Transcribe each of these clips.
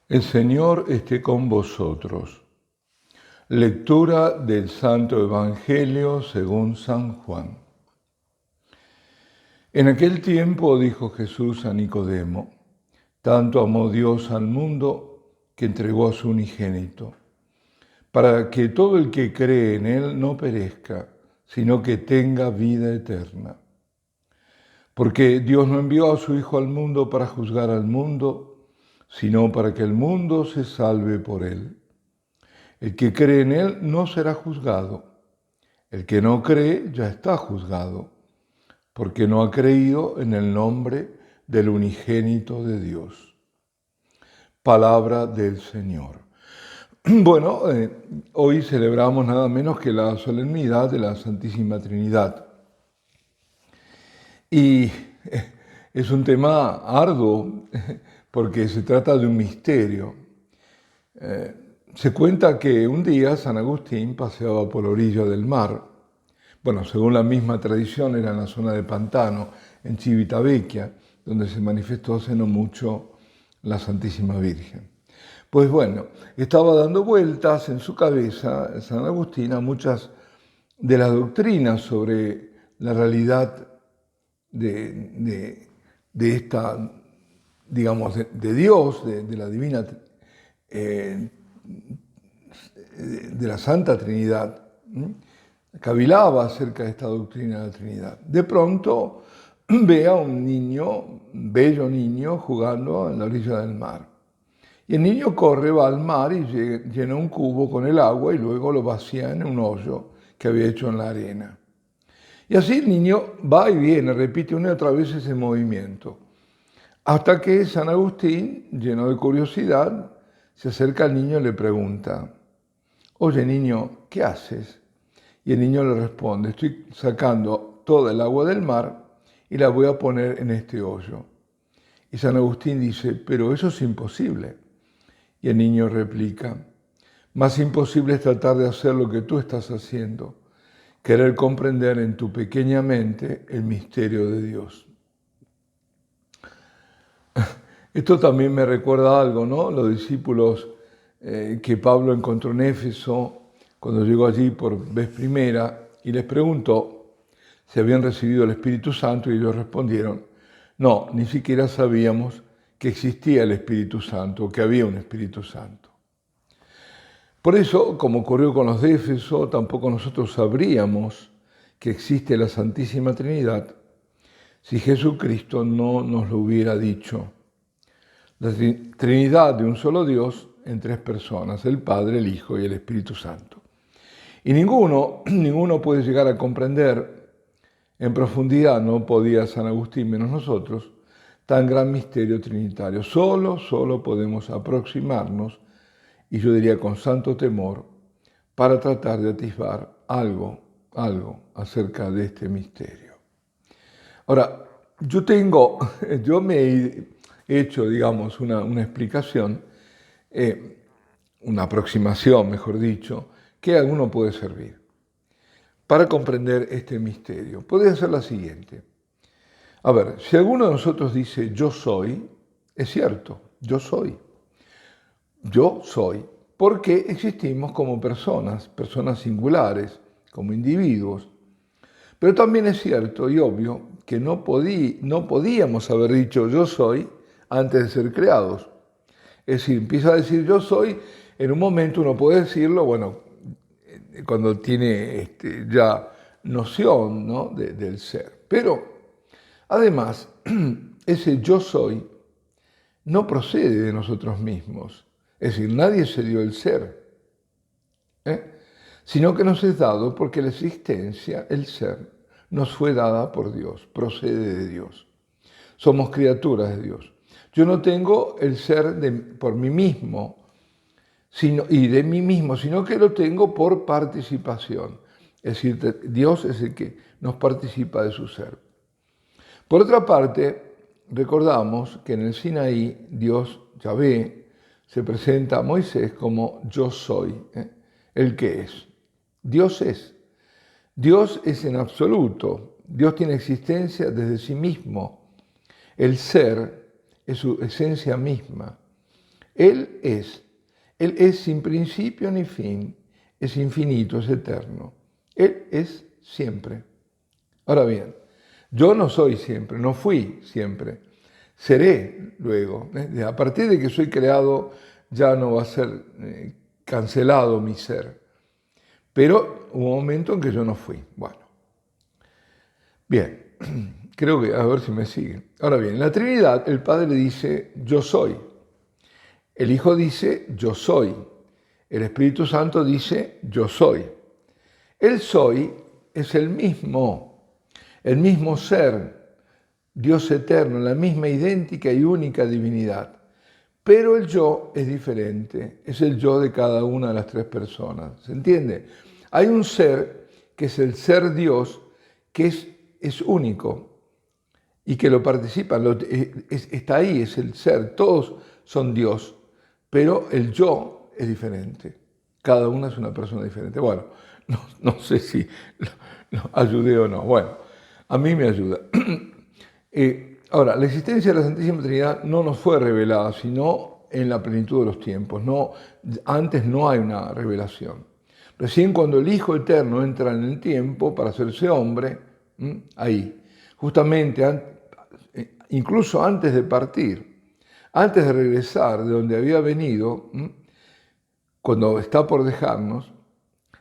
El Señor esté con vosotros. Lectura del Santo Evangelio según San Juan. En aquel tiempo dijo Jesús a Nicodemo: tanto amó Dios al mundo que entregó a su unigénito, para que todo el que cree en Él no perezca, sino que tenga vida eterna. Porque Dios no envió a su Hijo al mundo para juzgar al mundo, sino para que el mundo se salve por Él. El que cree en Él no será juzgado. El que no cree ya está juzgado, porque no ha creído en el nombre del unigénito de Dios. Palabra del Señor. Bueno, hoy celebramos nada menos que la solemnidad de la Santísima Trinidad. Y es un tema arduo porque se trata de un misterio. Se cuenta que un día San Agustín paseaba por la orilla del mar. Bueno, según la misma tradición era en la zona de Pantano, en Civitavecchia, donde se manifestó hace no mucho la Santísima Virgen. Pues bueno, estaba dando vueltas en su cabeza San Agustín a muchas de las doctrinas sobre la realidad de esta, digamos, de Dios, de la divina, de la Santa Trinidad. Cavilaba acerca de esta doctrina de la Trinidad. De pronto ve a un niño, bello niño, jugando en la orilla del mar. Y el niño corre, va al mar y llena un cubo con el agua y luego lo vacía en un hoyo que había hecho en la arena. Y así el niño va y viene, repite una y otra vez ese movimiento. Hasta que San Agustín, lleno de curiosidad, se acerca al niño y le pregunta: oye niño, ¿qué haces? Y el niño le responde: estoy sacando toda el agua del mar y la voy a poner en este hoyo. Y San Agustín dice: pero eso es imposible. Y el niño replica: más imposible es tratar de hacer lo que tú estás haciendo, querer comprender en tu pequeña mente el misterio de Dios. Esto también me recuerda algo, ¿no? Los discípulos que Pablo encontró en Éfeso cuando llegó allí por vez primera y les preguntó si habían recibido el Espíritu Santo y ellos respondieron: no, ni siquiera sabíamos que existía el Espíritu Santo o que había un Espíritu Santo. Por eso, como ocurrió con los de Éfeso, tampoco nosotros sabríamos que existe la Santísima Trinidad si Jesucristo no nos lo hubiera dicho. La Trinidad de un solo Dios en tres personas, el Padre, el Hijo y el Espíritu Santo. Y ninguno puede llegar a comprender en profundidad, no podía San Agustín menos nosotros, tan gran misterio trinitario. Solo podemos aproximarnos, y yo diría con santo temor, para tratar de atisbar algo acerca de este misterio. Ahora, yo me he hecho, digamos, una explicación, una aproximación, mejor dicho, que a alguno puede servir para comprender este misterio. Podría ser la siguiente. A ver, si alguno de nosotros dice yo soy, es cierto, yo soy. Yo soy, porque existimos como personas singulares, como individuos. Pero también es cierto y obvio que no podíamos haber dicho yo soy antes de ser creados. Es decir, empieza a decir yo soy, en un momento uno puede decirlo, bueno, cuando tiene ya noción, ¿no?, del ser. Pero además, ese yo soy no procede de nosotros mismos. Es decir, nadie se dio el ser, sino que nos es dado porque la existencia, el ser, nos fue dada por Dios, procede de Dios. Somos criaturas de Dios. Yo no tengo el ser por mí mismo y de mí mismo, sino que lo tengo por participación. Es decir, Dios es el que nos participa de su ser. Por otra parte, recordamos que en el Sinaí, Dios, Yahvé, se presenta a Moisés como yo soy, el que es. Dios es. Dios es en absoluto. Dios tiene existencia desde sí mismo. El ser es su esencia misma. Él es sin principio ni fin, es infinito, es eterno. Él es siempre. Ahora bien, yo no soy siempre, no fui siempre, seré luego. A partir de que soy creado ya no va a ser cancelado mi ser. Pero hubo un momento en que yo no fui. Bueno, bien, creo que, a ver si me siguen. Ahora bien, en la Trinidad el Padre dice yo soy, el Hijo dice yo soy, el Espíritu Santo dice yo soy. El soy es el mismo ser, Dios eterno, la misma idéntica y única divinidad. Pero el yo es diferente, es el yo de cada una de las tres personas. ¿Se entiende? Hay un ser que es el ser Dios, que es único y que lo participa, está ahí, es el ser, todos son Dios, pero el yo es diferente. Cada una es una persona diferente. Bueno, no sé si lo ayudé o no. Bueno, a mí me ayuda. Ahora, la existencia de la Santísima Trinidad no nos fue revelada, sino en la plenitud de los tiempos. Antes no hay una revelación. Recién cuando el Hijo Eterno entra en el tiempo para hacerse hombre, ahí, justamente, incluso antes de partir, antes de regresar de donde había venido, cuando está por dejarnos,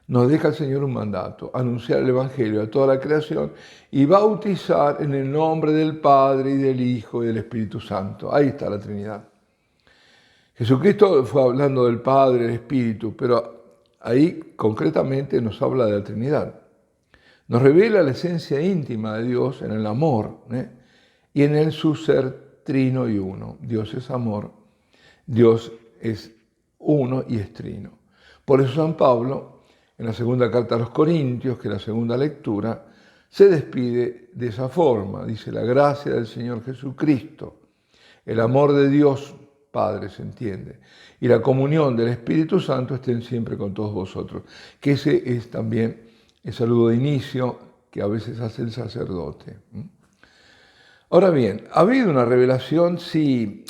nos deja el Señor un mandato, anunciar el Evangelio a toda la creación y bautizar en el nombre del Padre y del Hijo y del Espíritu Santo. Ahí está la Trinidad. Jesucristo fue hablando del Padre, del Espíritu, pero ahí concretamente nos habla de la Trinidad. Nos revela la esencia íntima de Dios en el amor, y en el su ser trino y uno. Dios es amor, Dios es uno y es trino. Por eso San Pablo, en la segunda carta a los Corintios, que es la segunda lectura, se despide de esa forma. Dice, la gracia del Señor Jesucristo, el amor de Dios Padre, se entiende, y la comunión del Espíritu Santo estén siempre con todos vosotros. Que ese es también el saludo de inicio que a veces hace el sacerdote. Ahora bien, ha habido una revelación, sí,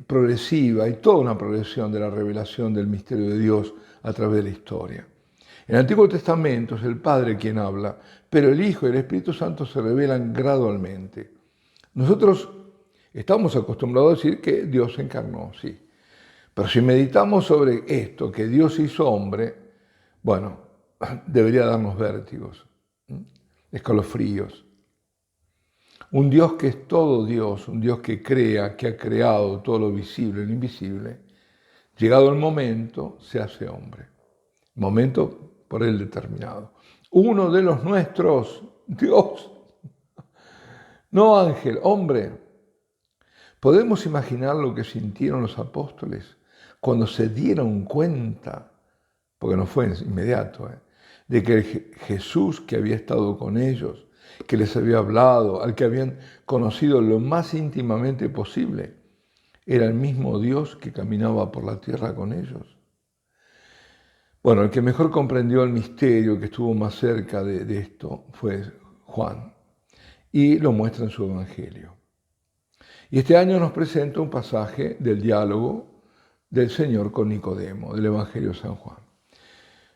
progresiva, y toda una progresión de la revelación del misterio de Dios a través de la historia. En el Antiguo Testamento es el Padre quien habla, pero el Hijo y el Espíritu Santo se revelan gradualmente. Nosotros estamos acostumbrados a decir que Dios se encarnó, sí. Pero si meditamos sobre esto, que Dios hizo hombre, bueno, debería darnos vértigos, escalofríos. Un Dios que es todo Dios, un Dios que crea, que ha creado todo lo visible y lo invisible, llegado el momento, se hace hombre. Momento por él determinado. Uno de los nuestros, Dios, no ángel, hombre. ¿Podemos imaginar lo que sintieron los apóstoles cuando se dieron cuenta, porque no fue inmediato, de que Jesús que había estado con ellos, que les había hablado, al que habían conocido lo más íntimamente posible, era el mismo Dios que caminaba por la tierra con ellos? Bueno, el que mejor comprendió el misterio, que estuvo más cerca de esto, fue Juan, y lo muestra en su Evangelio. Y este año nos presenta un pasaje del diálogo del Señor con Nicodemo, del Evangelio de San Juan.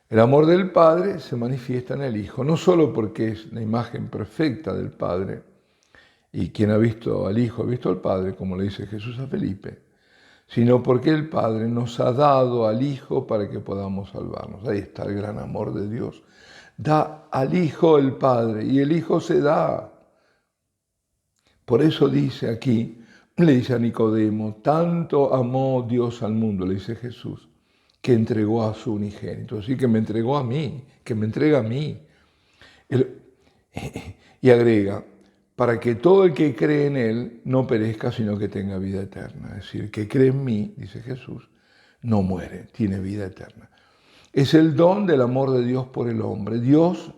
El amor del Padre se manifiesta en el Hijo, no solo porque es la imagen perfecta del Padre, y quien ha visto al Hijo ha visto al Padre, como le dice Jesús a Felipe, sino porque el Padre nos ha dado al Hijo para que podamos salvarnos. Ahí está el gran amor de Dios. Da al Hijo el Padre, y el Hijo se da. Por eso dice aquí, le dice a Nicodemo, tanto amó Dios al mundo, le dice Jesús, que entregó a su unigénito. Así que me entregó a mí, que me entrega a mí. Y agrega, para que todo el que cree en Él no perezca, sino que tenga vida eterna. Es decir, el que cree en mí, dice Jesús, no muere, tiene vida eterna. Es el don del amor de Dios por el hombre. Dios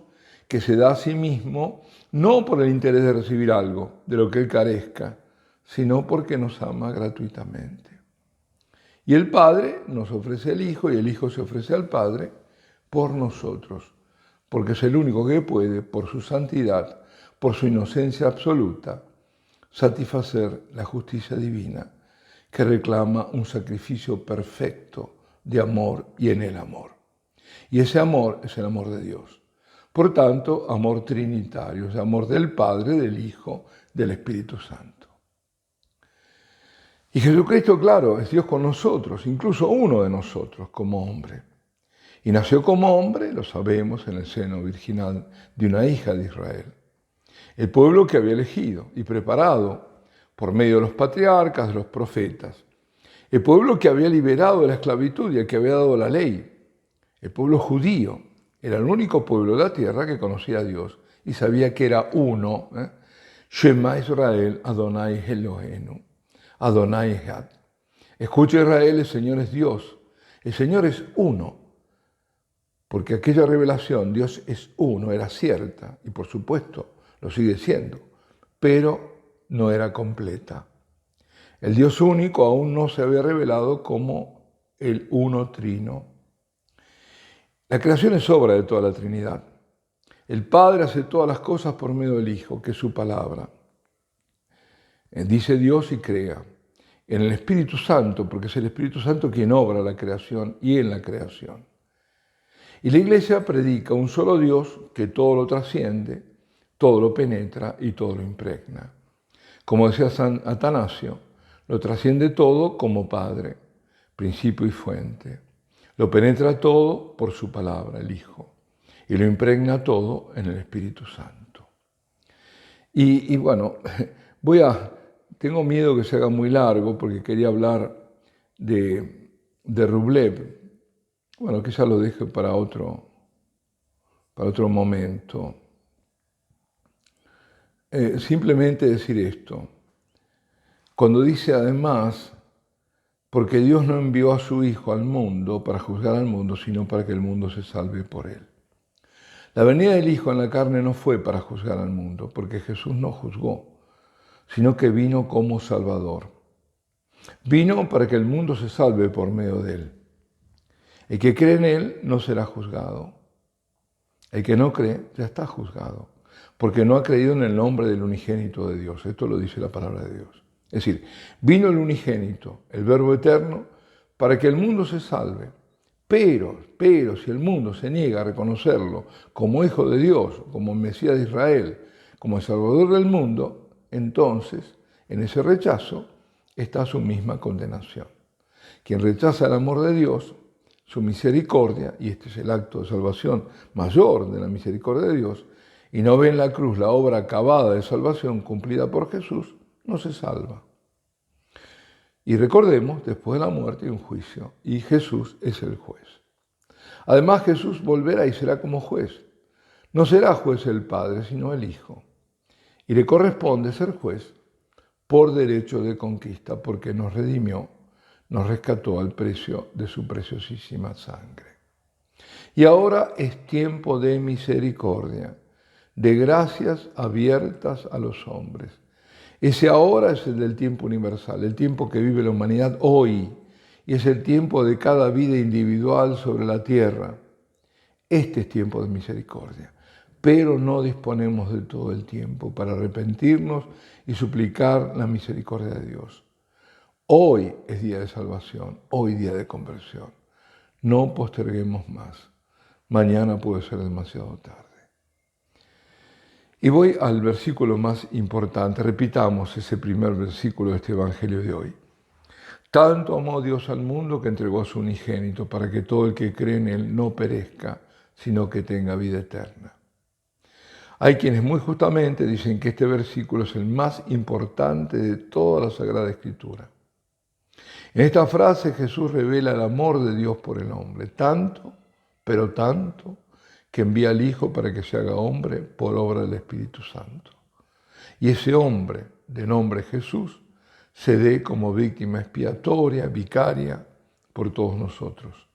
que se da a sí mismo, no por el interés de recibir algo de lo que Él carezca, sino porque nos ama gratuitamente. Y el Padre nos ofrece el Hijo y el Hijo se ofrece al Padre por nosotros, porque es el único que puede, por su santidad, por su inocencia absoluta, satisfacer la justicia divina que reclama un sacrificio perfecto de amor y en el amor. Y ese amor es el amor de Dios. Por tanto, amor trinitario, es amor del Padre, del Hijo, del Espíritu Santo. Y Jesucristo, claro, es Dios con nosotros, incluso uno de nosotros como hombre. Y nació como hombre, lo sabemos, en el seno virginal de una hija de Israel. El pueblo que había elegido y preparado por medio de los patriarcas, de los profetas. El pueblo que había liberado de la esclavitud y el que había dado la ley. El pueblo judío era el único pueblo de la tierra que conocía a Dios y sabía que era uno. Shema Israel, Adonai Eloheinu, Adonai Echad. Escucha Israel, el Señor es Dios. El Señor es uno. Porque aquella revelación, Dios es uno, era cierta y por supuesto lo sigue siendo, pero no era completa. El Dios único aún no se había revelado como el uno trino. La creación es obra de toda la Trinidad. El Padre hace todas las cosas por medio del Hijo, que es su palabra. Dice Dios y crea. En el Espíritu Santo, porque es el Espíritu Santo quien obra la creación y en la creación. Y la Iglesia predica un solo Dios que todo lo trasciende, todo lo penetra y todo lo impregna. Como decía San Atanasio, lo trasciende todo como Padre, principio y fuente. Lo penetra todo por su palabra, el Hijo, y lo impregna todo en el Espíritu Santo. Y bueno, tengo miedo que se haga muy largo porque quería hablar de Rublev. Bueno, quizás lo deje para otro momento. Simplemente decir esto. Cuando dice además, porque Dios no envió a su Hijo al mundo para juzgar al mundo, sino para que el mundo se salve por él. La venida del Hijo en la carne no fue para juzgar al mundo, porque Jesús no juzgó, sino que vino como Salvador. Vino para que el mundo se salve por medio de él. El que cree en él no será juzgado. El que no cree ya está juzgado, porque no ha creído en el nombre del unigénito de Dios. Esto lo dice la palabra de Dios. Es decir, vino el unigénito, el Verbo eterno, para que el mundo se salve. Pero si el mundo se niega a reconocerlo como Hijo de Dios, como Mesías de Israel, como el Salvador del mundo, entonces, en ese rechazo, está su misma condenación. Quien rechaza el amor de Dios, su misericordia, y este es el acto de salvación mayor de la misericordia de Dios, y no ve en la cruz la obra acabada de salvación cumplida por Jesús, no se salva. Y recordemos, después de la muerte hay un juicio, y Jesús es el juez. Además, Jesús volverá y será como juez. No será juez el Padre, sino el Hijo. Y le corresponde ser juez por derecho de conquista, porque nos redimió, nos rescató al precio de su preciosísima sangre. Y ahora es tiempo de misericordia, de gracias abiertas a los hombres. Ese ahora es el del tiempo universal, el tiempo que vive la humanidad hoy, y es el tiempo de cada vida individual sobre la tierra. Este es tiempo de misericordia, pero no disponemos de todo el tiempo para arrepentirnos y suplicar la misericordia de Dios. Hoy es día de salvación, hoy día de conversión. No posterguemos más. Mañana puede ser demasiado tarde. Y voy al versículo más importante. Repitamos ese primer versículo de este Evangelio de hoy. Tanto amó Dios al mundo que entregó a su unigénito para que todo el que cree en él no perezca, sino que tenga vida eterna. Hay quienes muy justamente dicen que este versículo es el más importante de toda la Sagrada Escritura. En esta frase Jesús revela el amor de Dios por el hombre, tanto, pero tanto, que envía al Hijo para que se haga hombre por obra del Espíritu Santo. Y ese hombre, de nombre Jesús, se dé como víctima expiatoria, vicaria, por todos nosotros.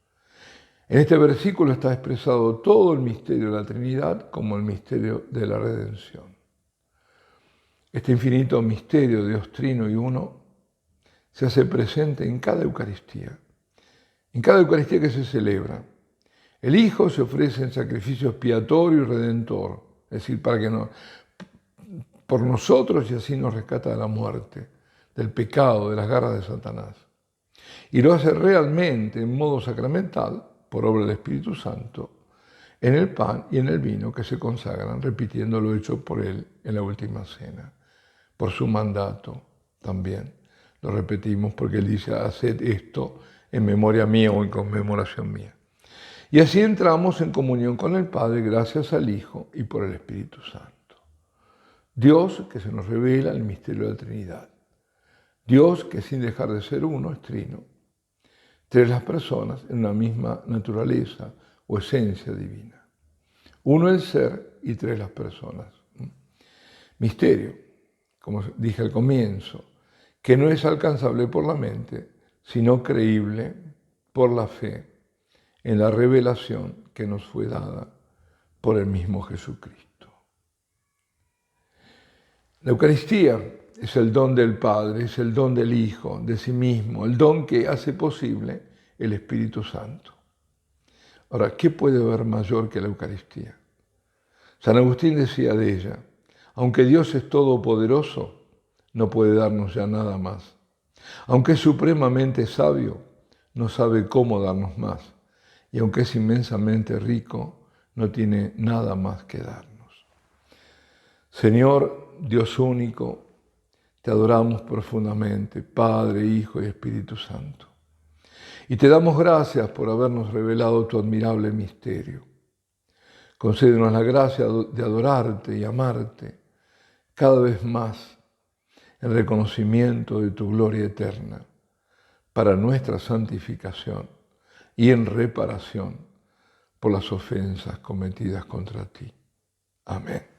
En este versículo está expresado todo el misterio de la Trinidad como el misterio de la redención. Este infinito misterio de Dios Trino y Uno se hace presente en cada Eucaristía que se celebra. El Hijo se ofrece en sacrificio expiatorio y redentor, es decir, por nosotros y así nos rescata de la muerte, del pecado, de las garras de Satanás. Y lo hace realmente en modo sacramental, por obra del Espíritu Santo, en el pan y en el vino que se consagran, repitiendo lo hecho por Él en la última cena. Por su mandato también. Lo repetimos porque Él dice, haced esto en memoria mía o en conmemoración mía. Y así entramos en comunión con el Padre gracias al Hijo y por el Espíritu Santo. Dios que se nos revela el misterio de la Trinidad. Dios que sin dejar de ser uno es trino. Tres las personas en una misma naturaleza o esencia divina. Uno el ser y tres las personas. Misterio, como dije al comienzo, que no es alcanzable por la mente, sino creíble por la fe en la revelación que nos fue dada por el mismo Jesucristo. La Eucaristía es el don del Padre, es el don del Hijo, de sí mismo, el don que hace posible el Espíritu Santo. Ahora, ¿qué puede haber mayor que la Eucaristía? San Agustín decía de ella, aunque Dios es todopoderoso, no puede darnos ya nada más. Aunque es supremamente sabio, no sabe cómo darnos más. Y aunque es inmensamente rico, no tiene nada más que darnos. Señor, Dios único, te adoramos profundamente, Padre, Hijo y Espíritu Santo. Y te damos gracias por habernos revelado tu admirable misterio. Concédenos la gracia de adorarte y amarte cada vez más en reconocimiento de tu gloria eterna, para nuestra santificación y en reparación por las ofensas cometidas contra ti. Amén.